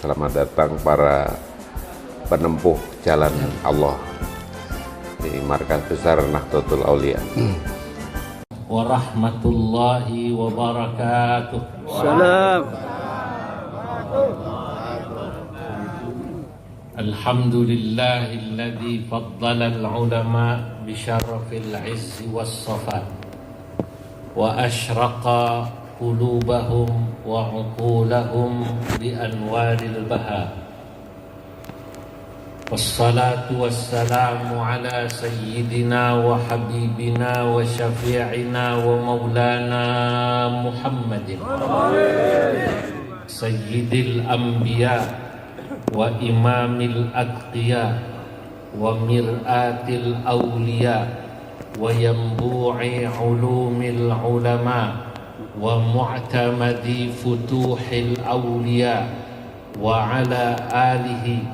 selamat datang para penempuh jalan Allah di Markas Besar Nahdlatul Aulia. Warahmatullahi wabarakatuh. Salam. Alhamdulillahilladzi faddala al-ulama bi syarafil izzi was safa wa asyraqa qulubahum wa uqulahum bi anwaril baha. Wassalatu wassalamu ala sayyidina wa habibina wa syafi'ina wa maulana Muhammadin sayyidil anbiya wa imamil atqiya wa mir'atil awliya wa yanbu'i ulumil ulama wa mu'tamadi futuhil awliya wa ala alihi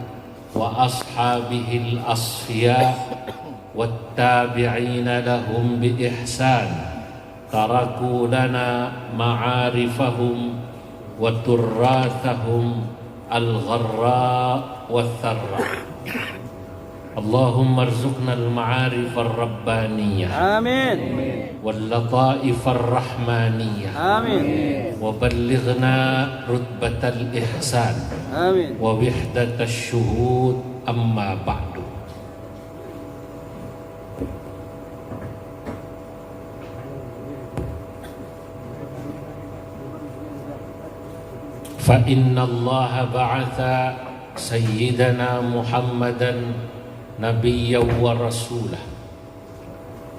wa ashabihil asfiya wattabi'ina lahum bi ihsan taraku lana ma'arifahum wa turrathahum al-gharra wa tharra. Allahumma arzuqna al-ma'arif ar-rabbaniyah. Amin. Wal-lataif ar-rahmaniyah. Amin. Wa ballighna rutbatal ihsan. Amin. Wa wihdatasy syuhud amma ba'du. Fa inna Allah ba'atha sayyidana Muhammadan nabiyyan wa rasulah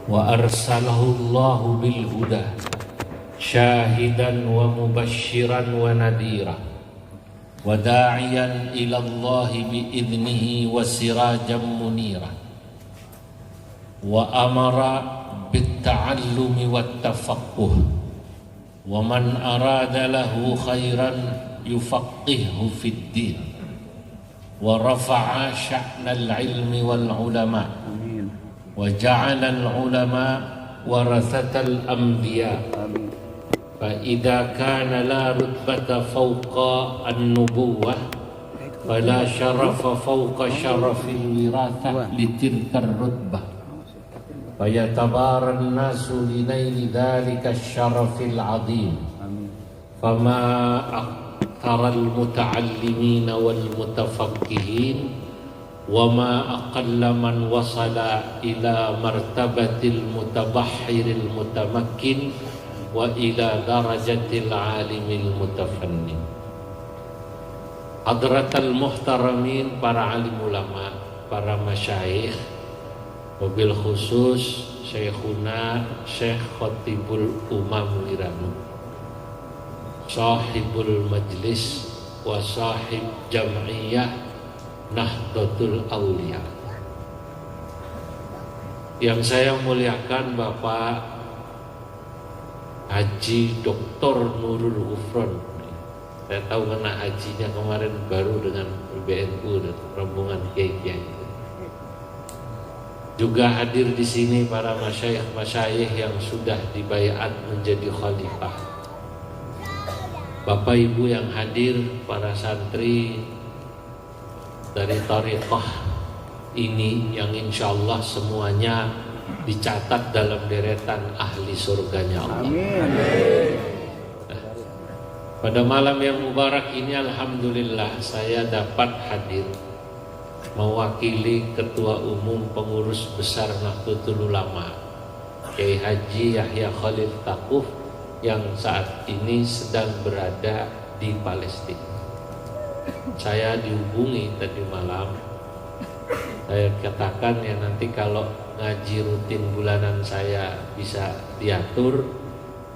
wa arsalahu Allah bil huda syahidan wa mubasysyiran wa nadira wa da'iyan ila Allah bi idnihi wa sirajan munira wa amara bit ta'allumi wat tafaqquh wa man arada lahu khairan yufaqihhu fid din wa rafa'a sya'nal ilmi wal ulama wa ja'ala al ulama warathatal anbiya fa idza kana la rutbata fawqa an-nubuwah fala syarafa fawqa syarafil wirathah litilka ar-rutbah fa yatabaran nasu linaili dzalika asy-syarafil 'azim fama ترى المتعلمين والمتفقهين وما أقل من وصل إلى مرتبة المتبحر المتمكن وإلى درجة العالم المتفنن. Hadratal muhtaramin, para alim ulama, para masyayikh, wabil khusus Syekhuna Syekh Khatibul Umam Wiranu, sahibul majlis wa sahib jam'iyah Nahdlatul Aulia. Yang saya muliakan Bapak Haji Dr. Nurul Ghufron. Saya tahu kena hajinya kemarin baru dengan BNU dan rombongan kiai-kiai. Juga hadir di sini para masyayikh yang sudah dibaiat menjadi khalifah. Bapak Ibu yang hadir, para santri dari thariqah ini yang insya Allah semuanya dicatat dalam deretan ahli surganya Allah. Amin. Pada malam yang mubarak ini alhamdulillah saya dapat hadir mewakili Ketua Umum Pengurus Besar Nahdlatul Ulama Kiai Haji Yahya Khalil Stakuf yang saat ini sedang berada di Palestina. Saya dihubungi tadi malam, saya katakan ya nanti kalau ngaji rutin bulanan saya bisa diatur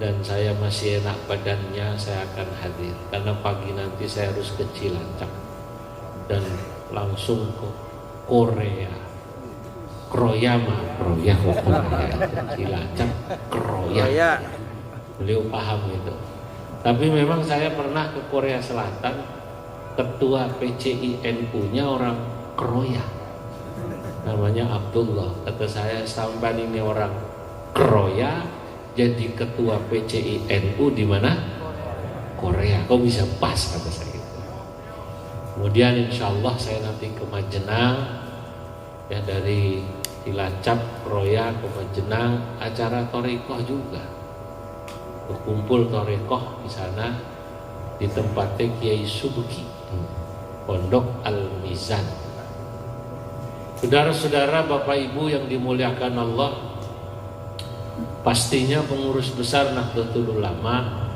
dan saya masih enak badannya, saya akan hadir. Karena pagi nanti saya harus ke Cilacap dan langsung ke Korea. Kroyama, Korea, Cilacap, Kroya. Beliau paham itu. Tapi memang saya pernah ke Korea Selatan, ketua PCI NU-nya orang Kroya, namanya Abdullah. Kata saya, sampan ini orang Kroya jadi ketua PCI NU di mana? Korea. Kok bisa pas, kata saya gitu. Kemudian insya Allah saya nanti ke Majenang, ya dari Cilacap, Roya ke Majenang, acara Torekoh juga. Berkumpul Torekoh di sana di tempatnya Kiai Subki, Pondok Al-Mizan. Saudara-saudara, Bapak Ibu yang dimuliakan Allah, pastinya pengurus besar Nahdlatul Ulama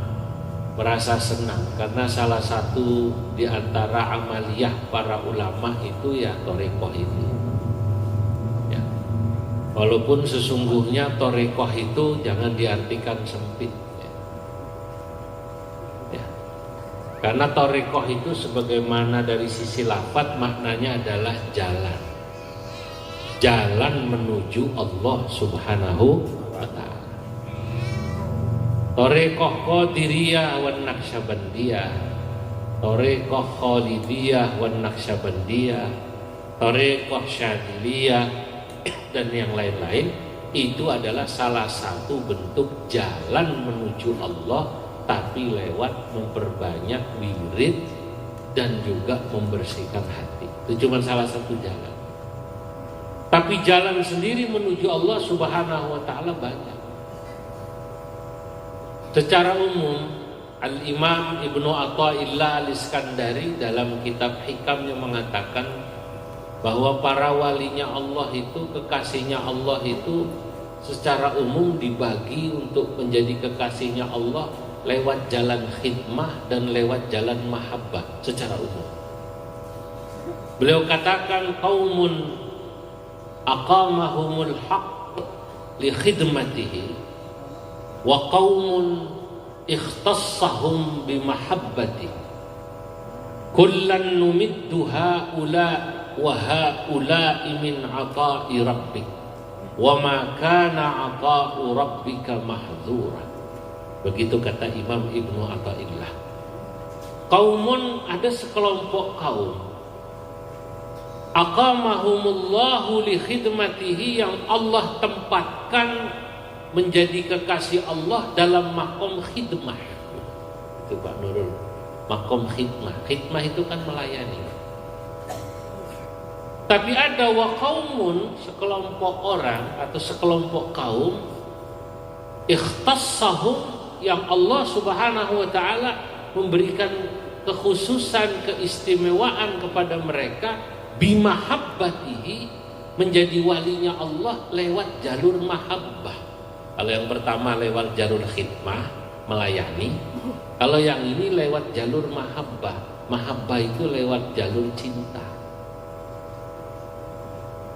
merasa senang karena salah satu di antara amaliyah para ulama itu ya Torekoh ini. Ya. Walaupun sesungguhnya Torekoh itu jangan diartikan sempit. Karena Torekoh itu sebagaimana dari sisi lafadz maknanya adalah jalan. Jalan menuju Allah Subhanahu wa ta'ala. Torekoh Qadiriyah wan Naqsyabandiyah, Torekoh Khalidiyah wan Naqsyabandiyah, Torekoh Syadiliyah dan yang lain-lain itu adalah salah satu bentuk jalan menuju Allah, tapi lewat memperbanyak wirid dan juga membersihkan hati. Itu cuma salah satu jalan. Tapi jalan sendiri menuju Allah Subhanahu wa ta'ala banyak. Secara umum Al-Imam Ibnu Athaillah Al-Iskandari dalam kitab Hikamnya mengatakan bahwa para walinya Allah itu, kekasihnya Allah itu secara umum dibagi untuk menjadi kekasihnya Allah lewat jalan khidmah dan lewat jalan mahabbah secara umum. Beliau katakan qaumun aqamahumul haqq li khidmatihi wa qaumun ikhtassahum bi mahabbatihi kullan numiddu haula wa haula min ata'i rabbik wa ma kana ata'u rabbika mahdzura. Begitu kata Imam Ibnu Athaillah. Qaumun, ada sekelompok kaum, aqamahumullahu li khidmatihi, yang Allah tempatkan menjadi kekasih Allah dalam makom khidmah. Itu Pak Nurul, makom khidmah. Khidmah itu kan melayani. Tapi ada wa qaumun, sekelompok orang atau sekelompok kaum, ikhtassahum, yang Allah Subhanahu wa ta'ala memberikan kekhususan, keistimewaan kepada mereka, bimahabbatihi, menjadi walinya Allah lewat jalur mahabbah. Kalau yang pertama lewat jalur khidmah, melayani. Kalau yang ini lewat jalur mahabbah. Mahabbah itu lewat jalur cinta.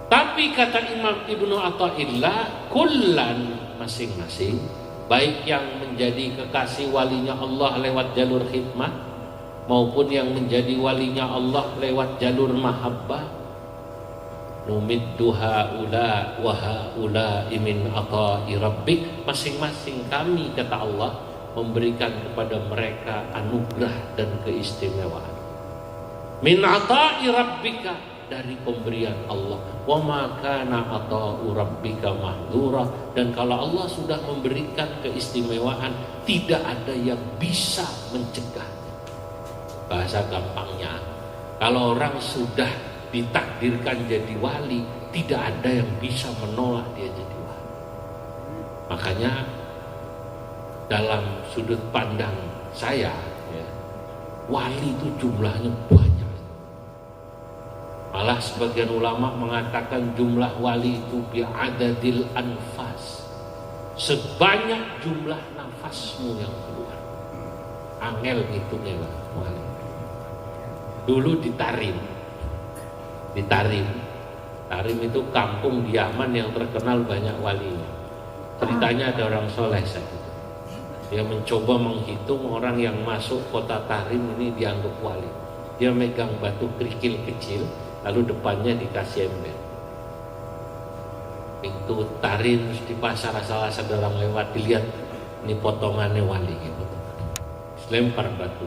Tapi kata Imam Ibnu Athaillah, kullan, masing-masing, baik yang menjadi kekasih walinya Allah lewat jalur khidmah maupun yang menjadi walinya Allah lewat jalur mahabbah, numiddu haula wa haula min ata'i rabbik, masing-masing kami, kata Allah, memberikan kepada mereka anugerah dan keistimewaan. Min ata'i rabbika, dari pemberian Allah. Wa ma kana ata'u rabbika mahdzura, dan kalau Allah sudah memberikan keistimewaan, tidak ada yang bisa mencegah. Bahasa gampangnya, kalau orang sudah ditakdirkan jadi wali, tidak ada yang bisa menolak dia jadi wali. Makanya dalam sudut pandang saya, ya, wali itu jumlahnya banyak. Malah sebagian ulama mengatakan jumlah wali itu bi'adadil anfas, sebanyak jumlah nafasmu yang keluar. Angel ngitungnya wali. Dulu di Tarim. Tarim itu kampung di Yaman yang terkenal banyak walinya. Ceritanya ada orang soleh saat itu. Dia mencoba menghitung orang yang masuk kota Tarim ini dianggap wali. Dia megang batu kerikil kecil, lalu depannya dikasih ember. Pintu Tarim, terus di pasar asal-asal orang lewat, dilihat ini potongannya wali gitu. Lempar batu.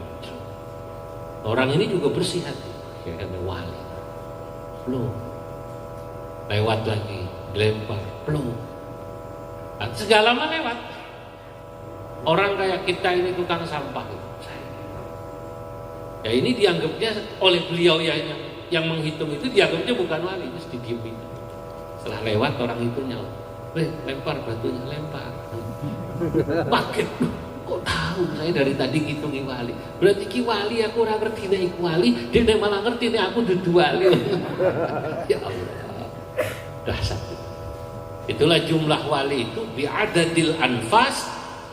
Orang ini juga bersih hati, kayaknya wali. Belum. Lewat lagi, dilempar, belum. Segala mah lewat. Orang kayak kita ini tukang sampah gitu. Ya ini dianggapnya oleh beliau yang menghitung itu dianggapnya bukan wali, terus didiemin. Setelah lewat orang itu nyaut, lempar batunya, lempar. Paket, kok tahu saya dari tadi ngitungi wali. Berarti ki wali aku ora ngerti nek iku wali, dia malah ngerti nek aku dudu wali. Ya Allah. Dahsyat. Itulah jumlah wali itu bi'adadil anfas,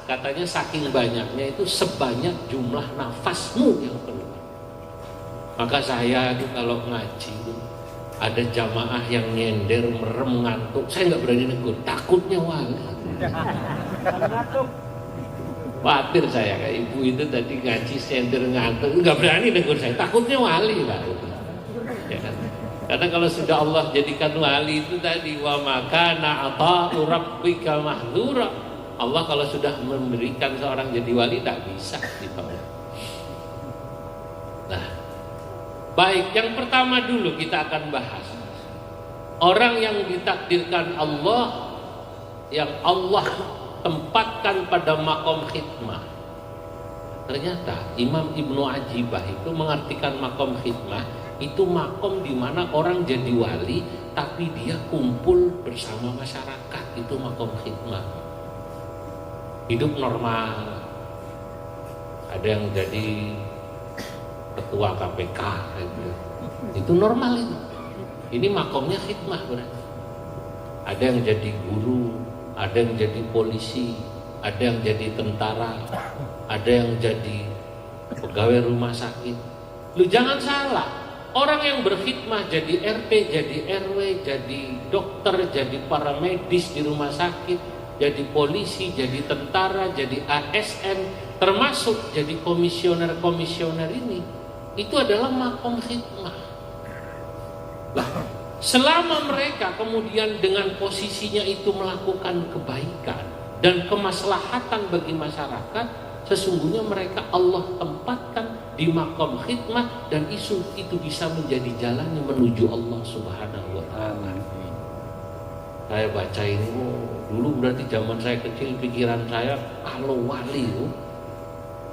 katanya saking banyaknya itu sebanyak jumlah nafasmu yang keluar. Maka saya itu kalau ngaji ada jamaah yang nyender merem ngantuk, saya nggak berani negur, takutnya wali. Khawatir saya kayak ibu itu tadi ngaji nyender ngantuk, nggak berani negur saya, takutnya wali Pak. Ya kan? Karena kalau sudah Allah jadikan wali itu tadi wa makana ata'u rabbika mahdzura. Allah kalau sudah memberikan seorang jadi wali tak bisa ditolak. Nah, baik, yang pertama dulu kita akan bahas orang yang ditakdirkan Allah, yang Allah tempatkan pada makom khidmah. Ternyata Imam Ibnu Ajibah itu mengartikan makom khidmah itu makom di mana orang jadi wali tapi dia kumpul bersama masyarakat, itu makom khidmah. Hidup normal, ada yang jadi ketua KPK gitu. Itu normal itu. Ini makomnya khidmah berarti. Ada yang jadi guru, ada yang jadi polisi, ada yang jadi tentara, ada yang jadi pegawai rumah sakit. Lu jangan salah, orang yang berkhidmah jadi RT, jadi RW, jadi dokter, jadi paramedis di rumah sakit, jadi polisi, jadi tentara, jadi ASN, termasuk jadi komisioner-komisioner ini, itu adalah makom khidmah. Lah, selama mereka kemudian dengan posisinya itu melakukan kebaikan dan kemaslahatan bagi masyarakat, sesungguhnya mereka Allah tempatkan di makom khidmah dan itu bisa menjadi jalan yang menuju Allah Subhanahu wa Ta'ala. Saya baca ini, dulu berarti zaman saya kecil pikiran saya kalau wali itu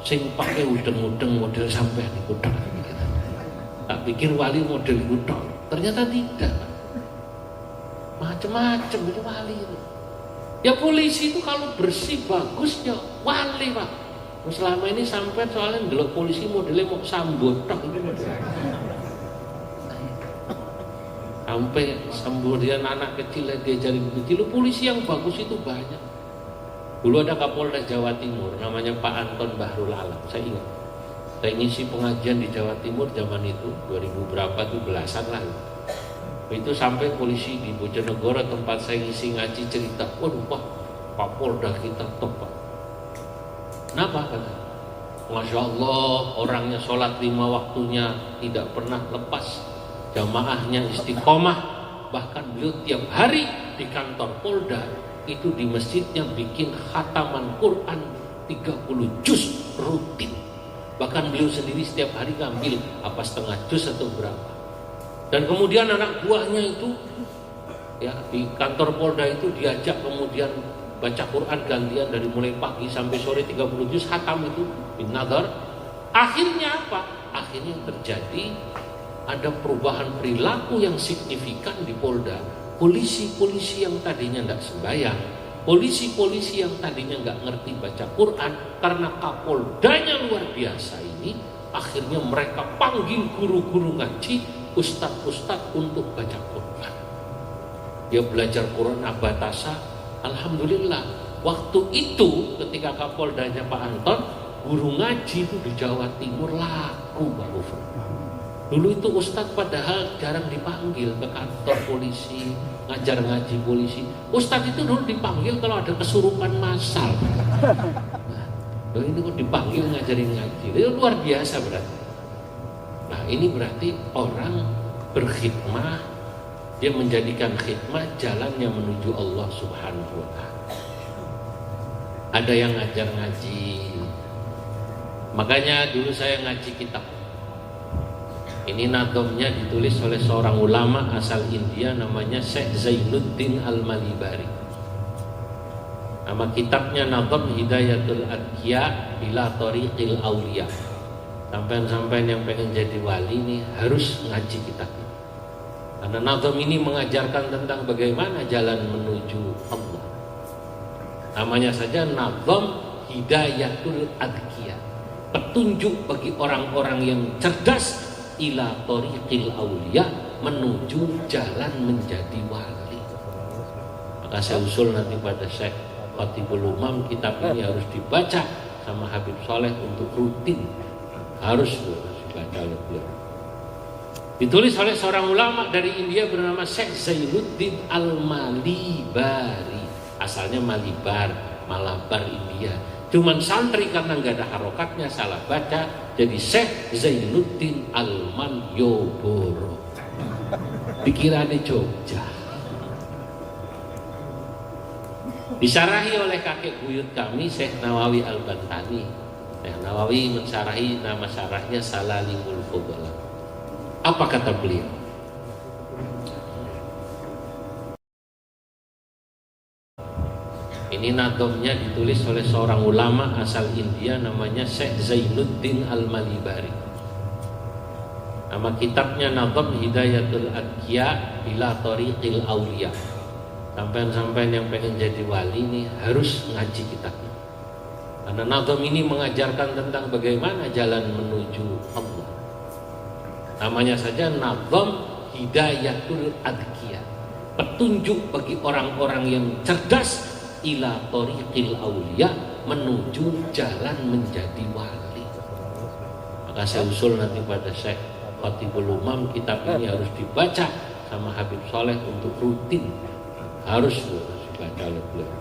sing pakai udeng-udeng model sampean iku tok. Tak pikir wali model iku tok. Ternyata tidak. Macam-macam itu wali itu. Ya polisi itu kalau bersih bagus ya wali Pak. Selama ini sampai soalnya ndelok polisi modelnya mau sambut tok itu modelnya. Sampai kemudian anak kecil diajari begitu, polisi yang bagus itu banyak. Dulu ada Kapolres Jawa Timur namanya Pak Anton Bahrul Alam, saya ingat. Saya ngisi pengajian di Jawa Timur zaman itu 2000 berapa tuh, belasan lah. Itu sampai polisi di Bojonegoro tempat saya ngisi ngaji cerita, waduh Pak, Pak Polda kita top Pak. Kenapa? Masya Allah, orangnya sholat 5 waktunya tidak pernah lepas, jamaahnya istiqomah, bahkan beliau tiap hari di kantor Polda itu di masjidnya bikin khataman Quran 30 juz rutin. Bahkan beliau sendiri setiap hari ngambil apa setengah juz atau berapa. Dan kemudian anak buahnya itu ya di kantor Polda itu diajak kemudian baca Quran gantian dari mulai pagi sampai sore 30 juz khatam itu bin nadhar. Akhirnya apa? Akhirnya terjadi ada perubahan perilaku yang signifikan di Polda. Polisi-polisi yang tadinya tidak sembahyang, polisi-polisi yang tadinya nggak ngerti baca Quran, karena Kapoldanya luar biasa ini, akhirnya mereka panggil guru-guru ngaji, ustadz-ustadz untuk baca Quran. Dia belajar Quran abatasa. Alhamdulillah, waktu itu ketika Kapoldanya Pak Anton, guru ngaji itu di Jawa Timur laku Pak Gufron. Dulu itu ustadz padahal jarang dipanggil ke kantor polisi, ngajar ngaji polisi. Ustadz itu dulu dipanggil kalau ada kesurupan massal. Nah, ini kok dipanggil ngajarin ngaji. Itu luar biasa berarti. Nah, ini berarti orang berkhidmah, dia menjadikan khidmah jalan yang menuju Allah Subhanahu wa Ta'ala. Ada yang ngajar ngaji. Makanya dulu saya ngaji kitab. Ini nadhamnya ditulis oleh seorang ulama asal India namanya Syekh Zainuddin Al-Malibari. Nama kitabnya Nadham Hidayatul Adqiya ila Tariqil Auliya. Sampai-sampai yang pengen jadi wali ini harus ngaji kitab ini. Karena nazam ini mengajarkan tentang bagaimana jalan menuju Allah. Namanya saja nazam hidayatul adqiyah, petunjuk bagi orang-orang yang cerdas ila thariqil auliya, menuju jalan menjadi wali. Maka saya usul nanti pada Syekh Khatibul Umam, kitab ini harus dibaca sama Habib Soleh untuk rutin, harus dibaca oleh beliau. Ditulis oleh seorang ulama dari India bernama Syekh Zainuddin Al-Malibari. Asalnya Malibar, Malabar India. Cuman santri karena nggak ada harokatnya salah baca, jadi Syekh Zainuddin Al-Manyoboro. Dikira di Jogja. Disarahi oleh kakek buyut kami Syekh Nawawi Al-Bantani. Syekh Nawawi mensarahi, nama sarahnya Salalimul Fudala. Apa kata beliau? Ini nadomnya ditulis oleh seorang ulama asal India namanya Syekh Zainuddin Al-Malibari. Nama kitabnya Nadom Hidayatul Adqiya ila Thariqil Auliya. Sampai-sampai yang pengen jadi wali ini harus ngaji kitabnya. Karena nadom ini mengajarkan tentang bagaimana jalan menuju Allah. Namanya saja nazam hidayatul adqiyah, petunjuk bagi orang-orang yang cerdas ila thariqil auliya, menuju jalan menjadi wali. Maka saya usul nanti pada Syekh Khatibul Umam, kitab ini harus dibaca sama Habib Soleh untuk rutin, harus dibaca oleh beliau.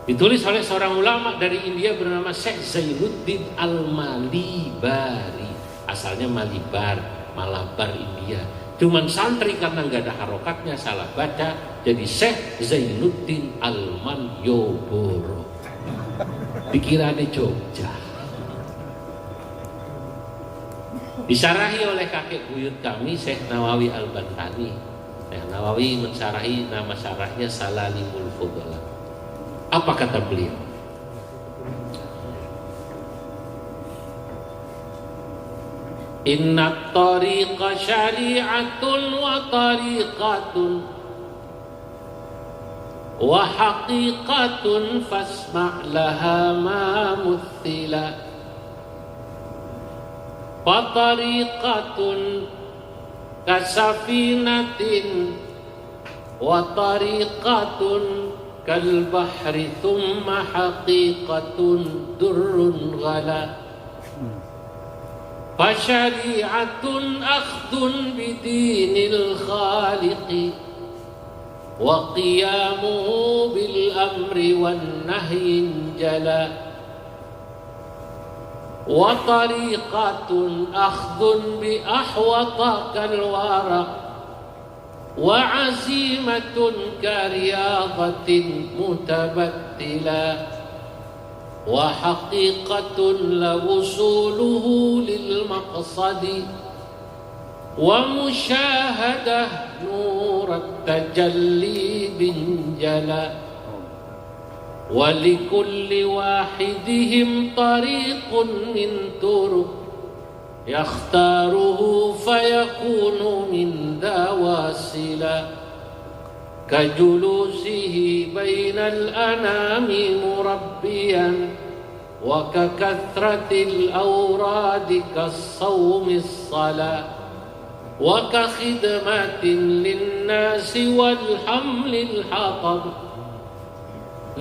Ditulis oleh seorang ulama dari India bernama Syekh Zainuddin Al-Malibari. Asalnya Malibar, Malabar India. Cuman santri karena nggak ada harokatnya salah baca, jadi Syekh Zainuddin Al-Manyoboro. Dikira di Jogja. Disarahi oleh kakek buyut kami Syekh Nawawi Al-Bantani. Syekh Nawawi mensarahi, nama sarahnya Salalimul Fudala. Apa kata beliau? Inna tariqa syari'atun wa tariqatun wa haqiqatun fasma' laha ma muthila. Wa tariqatun kasafinatin wa tariqatun kal bahri thumma haqiqatun durrun ghala. Fasyari'atun akhdun bidinil khaliqi wa qiyamuhu bil amri wan nahyin jala. Wa tariqatun akhdun bi ahwata kal waraq wa azimatun kariyadatin mutabattila. Wa haqiqatun la wusuluhu lil maqsadi wa musyahadah nurat tajalli bin jala. Wa likulli wahidihim tariqun min turuq yakhtaruhu fayakunu min dawasila. Kajulusihi bainal anami murabbiyan wa kakathratil awradi kassawmis salah wa kakhidmatin linnasi wal hamlil hatab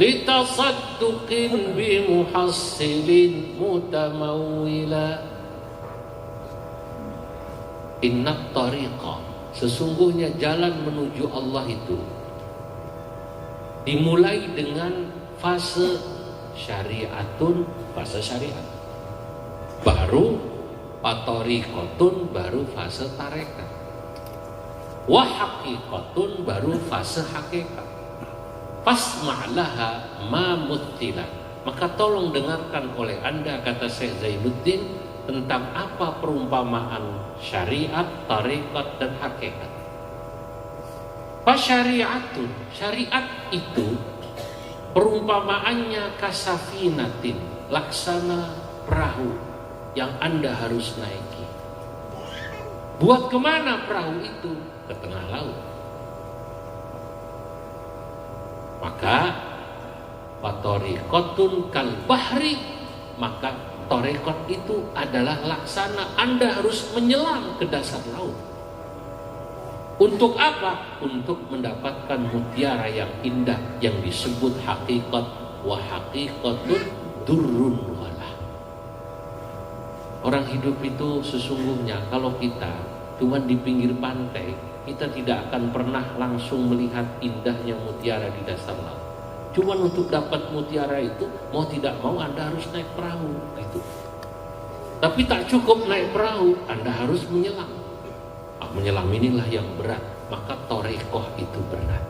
litasadduqin bimuhassilin mutamawwila. Inna tariqa, sesungguhnya jalan menuju Allah itu dimulai dengan fase syariatun, fase syariat, baru patorikotun, baru fase tarekat, wahakikotun, baru fase hakikat. Fasma'laha ma muttila, maka tolong dengarkan oleh Anda, kata Syekh Zainuddin, tentang apa perumpamaan syariat, tarekat, dan hakikat. Fasyariatun, syariat itu perumpamaannya kasafinatin, laksana perahu, yang Anda harus naiki. Buat kemana perahu itu? Ke tengah laut. Maka fatoriqatun kal bahri, maka torekot itu adalah laksana Anda harus menyelam ke dasar laut. Untuk apa? Untuk mendapatkan mutiara yang indah yang disebut hakikat, wa hakikatun durrun walah. Orang hidup itu sesungguhnya kalau kita cuma di pinggir pantai, kita tidak akan pernah langsung melihat indahnya mutiara di dasar laut. Cuman untuk dapat mutiara itu, mau tidak mau Anda harus naik perahu gitu. Tapi tak cukup naik perahu, Anda harus menyelam. Menyelam inilah yang berat, maka torekoh itu berat.